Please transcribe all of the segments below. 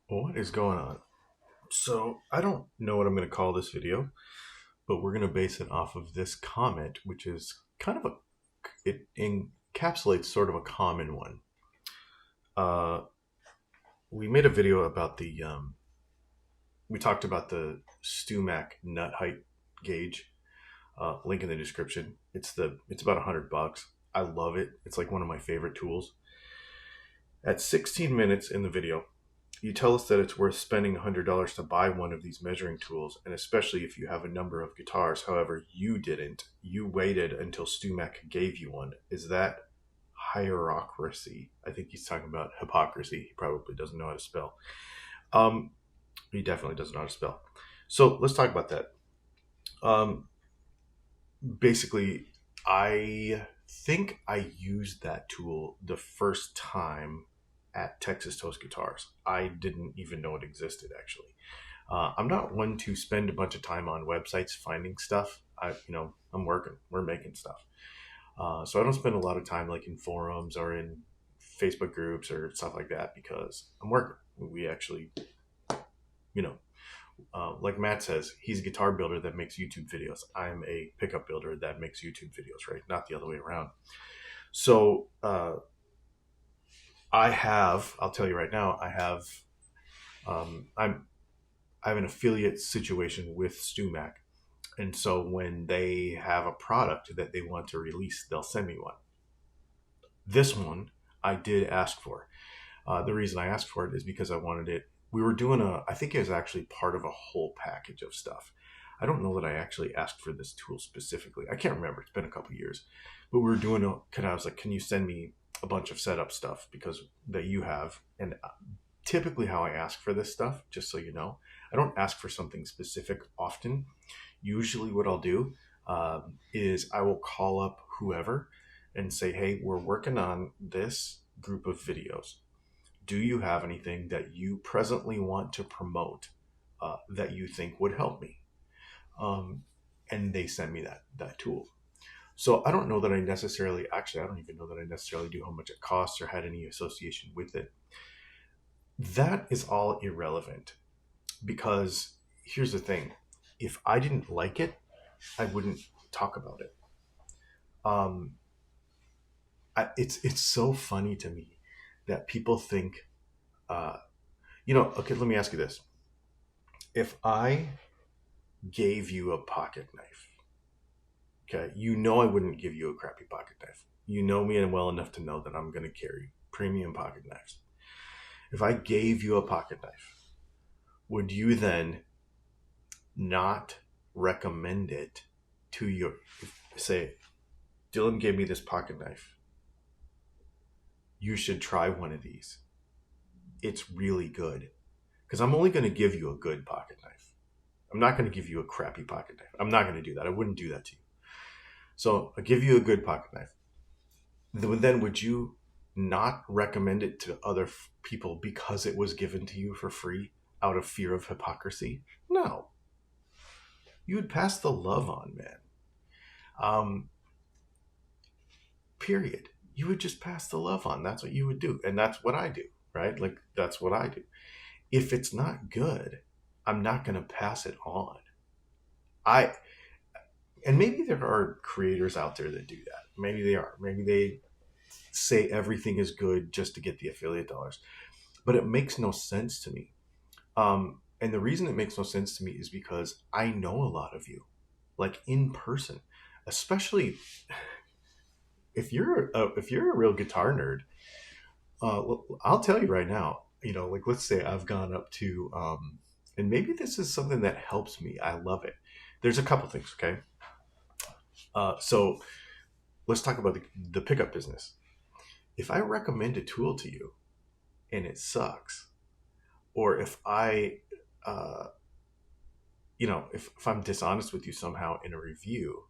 What is going on? So, I don't know what I'm going to call this video, but we're going to base it off of this comment, which is kind of it encapsulates sort of a common one. Uh, we made a video about we talked about the StuMac nut height gauge. Link in the description. It's about $100. I love it. It's like one of my favorite tools. At 16 minutes in the video, you tell us that it's worth spending $100 to buy one of these measuring tools, and especially if you have a number of guitars. However, you didn't. You waited until StuMac gave you one. Is that hierocracy? I think he's talking about hypocrisy. He probably doesn't know how to spell. Um, he definitely doesn't know how to spell. So let's talk about that. Um, Basically, I think I used that tool the first time at Texas Toast Guitars. I didn't even know it existed, actually. I'm not one to spend a bunch of time on websites finding stuff. I'm working. We're making stuff. So I don't spend a lot of time like in forums or in Facebook groups or stuff like that because I'm working. We actually, you know, like Matt says, he's a guitar builder that makes YouTube videos. I'm a pickup builder that makes YouTube videos, right? Not the other way around. So I'll tell you right now, um, I'm, I have an affiliate situation with StuMac. And so when they have a product that they want to release, they'll send me one. This one I did ask for. The reason I asked for it is because I wanted it. We were doing I think it was actually part of a whole package of stuff. I don't know that I actually asked for this tool specifically. I can't remember. It's been a couple years. But we were doing I was like, can you send me a bunch of setup stuff because that you have? And typically how I ask for this stuff, just so you know, I don't ask for something specific often. Usually what I'll do is I will call up whoever and say, hey, we're working on this group of videos. Do you have anything that you presently want to promote that you think would help me? Um, and they send me that tool. So I don't know that I don't even know that I necessarily do how much it costs or had any association with it. That is all irrelevant because here's the thing. If I didn't like it, I wouldn't talk about it. Um, it's so funny to me that people think, uh, okay, let me ask you this. If I gave you a pocket knife, okay, I wouldn't give you a crappy pocket knife. You know me well enough to know that I'm going to carry premium pocket knives. If I gave you a pocket knife, would you then not recommend it to your, say, Dylan gave me this pocket knife. You should try one of these. It's really good. Because I'm only going to give you a good pocket knife. I'm not going to give you a crappy pocket knife. I'm not going to do that. I wouldn't do that to you. So I give you a good pocket knife. Then would you not recommend it to other people because it was given to you for free out of fear of hypocrisy? No. You would pass the love on, man. Um, Period. You would just pass the love on. That's what you would do. And that's what I do, right? Like, that's what I do. If it's not good, I'm not going to pass it on. I, and maybe there are creators out there that do that. Maybe they are. Maybe they say everything is good just to get the affiliate dollars. But it makes no sense to me. And the reason it makes no sense to me is because I know a lot of you, like in person, especially if you're a real guitar nerd. I'll tell you right now. Like let's say I've gone up to, and maybe this is something that helps me. I love it. There's a couple things. Okay, so let's talk about the pickup business. If I recommend a tool to you and it sucks, or if uh, if I'm dishonest with you somehow in a review,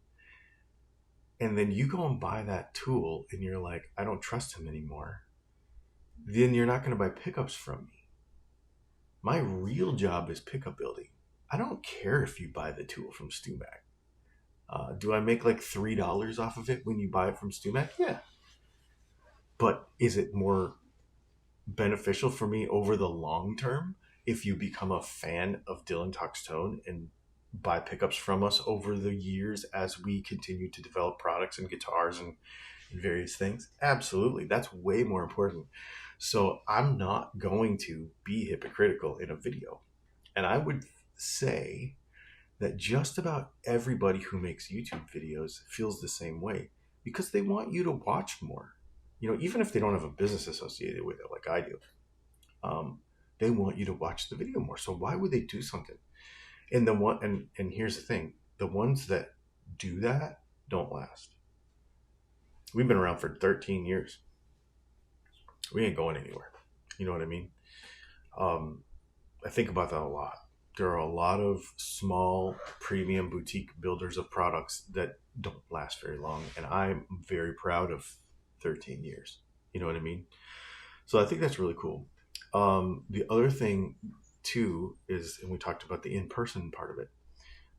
and then you go and buy that tool and you're like, I don't trust him anymore, then you're not going to buy pickups from me. My real job is pickup building. I don't care if you buy the tool from StuMac. Do I make like $3 off of it when you buy it from StuMac? Yeah. But is it more beneficial for me over the long term if you become a fan of Dylan Talks Tone and buy pickups from us over the years as we continue to develop products and guitars and various things, absolutely, that's way more important. So I'm not going to be hypocritical in a video. And I would say that just about everybody who makes YouTube videos feels the same way, because they want you to watch more. Even if they don't have a business associated with it like I do, um, they want you to watch the video more. So why would they do something? And here's the thing: the ones that do that don't last. We've been around for 13 years. We ain't going anywhere. You know what I mean? I think about that a lot. There are a lot of small premium boutique builders of products that don't last very long. And I'm very proud of 13 years. You know what I mean? So I think that's really cool. The other thing too is, and we talked about the in-person part of it.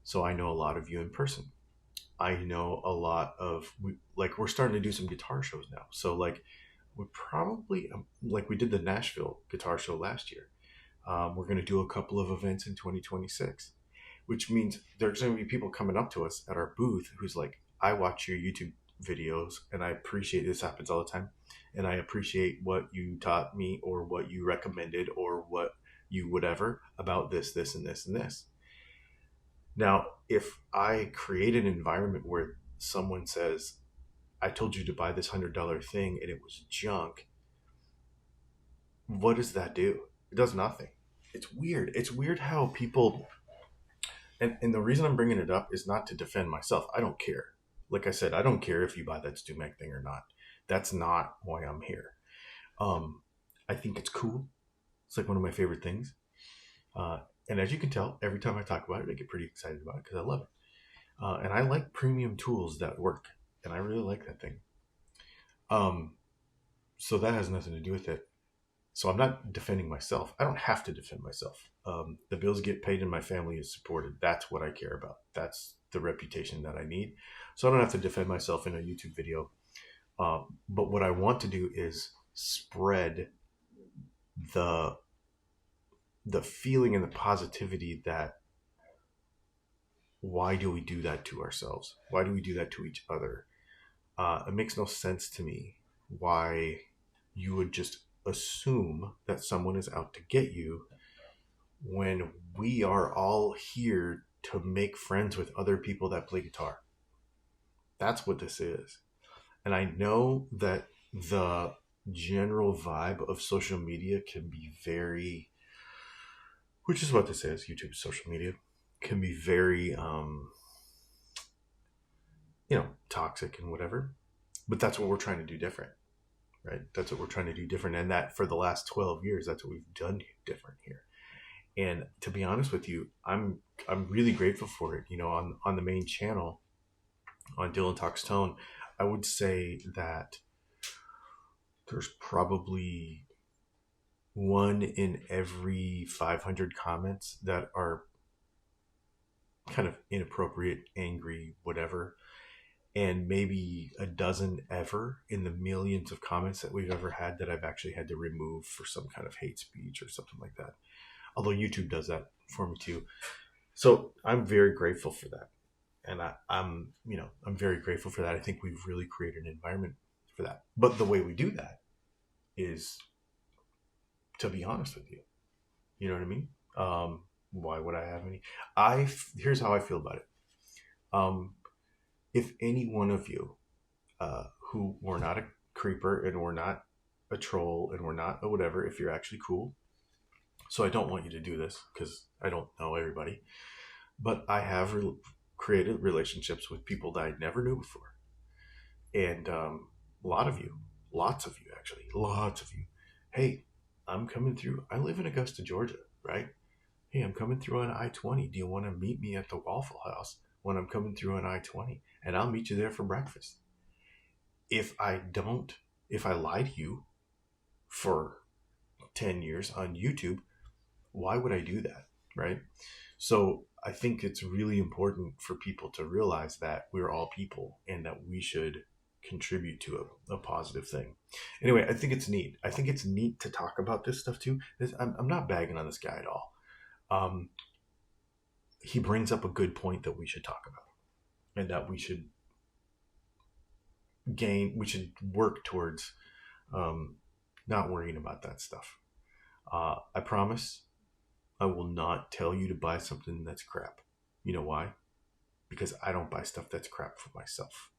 So I know a lot of you in person. I know a lot of, we're starting to do some guitar shows now. So we probably, we did the Nashville guitar show last year. We're going to do a couple of events in 2026, which means there's going to be people coming up to us at our booth who's like, I watch your YouTube videos and I appreciate, this happens all the time, and I appreciate what you taught me or what you recommended or what you whatever about this, this, and this, and this. Now, if I create an environment where someone says, I told you to buy this $100 thing and it was junk, what does that do? It does nothing. It's weird. It's weird how people, and the reason I'm bringing it up is not to defend myself. I don't care. Like I said, I don't care if you buy that Stu Mac thing or not. That's not why I'm here. I think it's cool. It's like one of my favorite things. And as you can tell, every time I talk about it, I get pretty excited about it because I love it. And I like premium tools that work. And I really like that thing. So that has nothing to do with it. So I'm not defending myself. I don't have to defend myself. The bills get paid and my family is supported. That's what I care about. That's the reputation that I need. So I don't have to defend myself in a YouTube video. But what I want to do is spread the feeling and the positivity that, why do we do that to ourselves? Why do we do that to each other? It makes no sense to me why you would just assume that someone is out to get you when we are all here to make friends with other people that play guitar. That's what this is. And I know that the general vibe of social media can be very, which is what this is, YouTube social media, can be very, toxic and whatever. But that's what we're trying to do different, right? That's what we're trying to do different. And that for the last 12 years, that's what we've done different here. And to be honest with you, I'm really grateful for it. On the main channel, on Dylan Talks Tone, I would say that there's probably 1 in every 500 comments that are kind of inappropriate, angry, whatever. And maybe a dozen ever in the millions of comments that we've ever had that I've actually had to remove for some kind of hate speech or something like that. Although YouTube does that for me too. So I'm very grateful for that. And I'm very grateful for that. I think we've really created an environment for that. But the way we do that is, to be honest with you, you know what I mean? Why would I have any? Here's how I feel about it. If any one of you who were not a creeper and we're not a troll and we're not a whatever, if you're actually cool, so I don't want you to do this because I don't know everybody, but I have created relationships with people that I never knew before. And lots of you actually, hey, I'm coming through. I live in Augusta, Georgia, right? Hey, I'm coming through on I-20. Do you want to meet me at the Waffle House when I'm coming through on I-20? And I'll meet you there for breakfast. If I lie to you for 10 years on YouTube, why would I do that, right? So I think it's really important for people to realize that we're all people and that we should contribute to a positive thing. Anyway, I think it's neat. I think it's neat to talk about this stuff too. I'm not bagging on this guy at all. Um, he brings up a good point that we should talk about, and that we should work towards not worrying about that stuff. I promise I will not tell you to buy something that's crap. You know why? Because I don't buy stuff that's crap for myself.